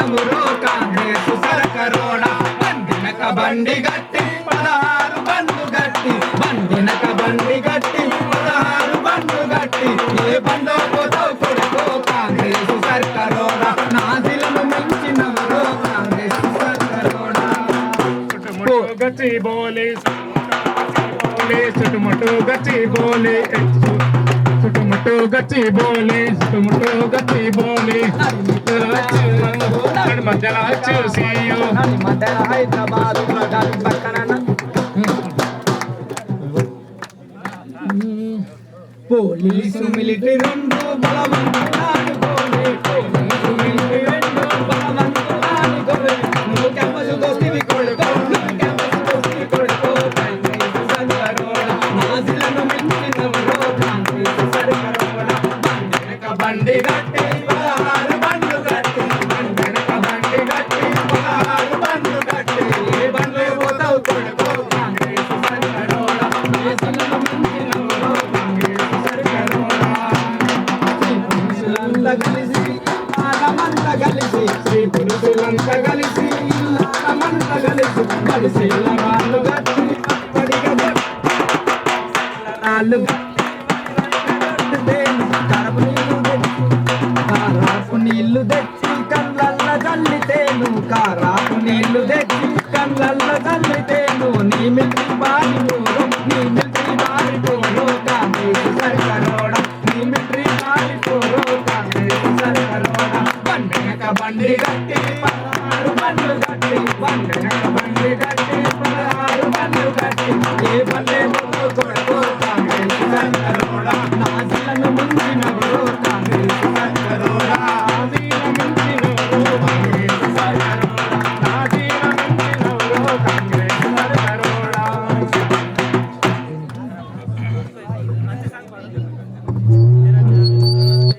నమురో కాంగ్రెస్ సరకరోడ బండినక బండి గట్టి 16 బండ్లు గట్టి బండినక బండి గట్టి 16 బండ్లు గట్టి ఏ బండో పోతావు కొడుకో కాంగ్రెస్ సరకరోడ నాదిలను మించి నమురో కాంగ్రెస్ సరకరోడ గచ్చి బోలే చుట్టుముట్టు గచ్చి బోలే చుట్టుముట్టు గచ్చి బోలే చుట్టుముట్టు గచ్చి బోలే మధ్యలో చూసియో మధ్యలో హైదరాబాద్ పక్కన పోలీసు మిలిటరీ రెండు బలవంతులాని గోలే పోలీసు మిలిటరీ రెండు బలవంతులాని గోలే నువ్వు క్యాంపస్ దోస్తివి కొడుకో నువ్వు క్యాంపస్ దోస్తివి కొడుకో కాంగ్రెస్ సరకరోడ నాదిలను మించినవరో కాంగ్రెస్ సరకరోడ బండినక బండి గట్టి 16 బండ్లు గట్టి బండినక బండి గట్టి 16 బండ్లు గట్టి ఏ బండ్లు పోతావు కొడుకో కాంగ్రెస్ సరకరోడ నాదిలను మించినవరో కాంగ్రెస్ సరకరోడ ఆడమంతా కలిసి శ్రీ పురుషులంతా కలిసి ఆడమంతా కలిసి కలిసి వాళ్ళు గట్టి పడిగా నాళ్ళు కారాపు నీళ్లు తెచ్చి కళ్ళల్ల చల్లితేను కారాపు నీళ్లు తెచ్చి కళ్ళల్ల చల్లితేను నీ మిల్లి బారిపోరు నీ మిల్లి బారిపోరు కాంగ్రెస్ సరకరోడ నీ మిల్లి బారిపోరు కాంగ్రెస్ సరకరోడ బండినక బండి గట్టి 16 బండ్లు గట్టి బండినక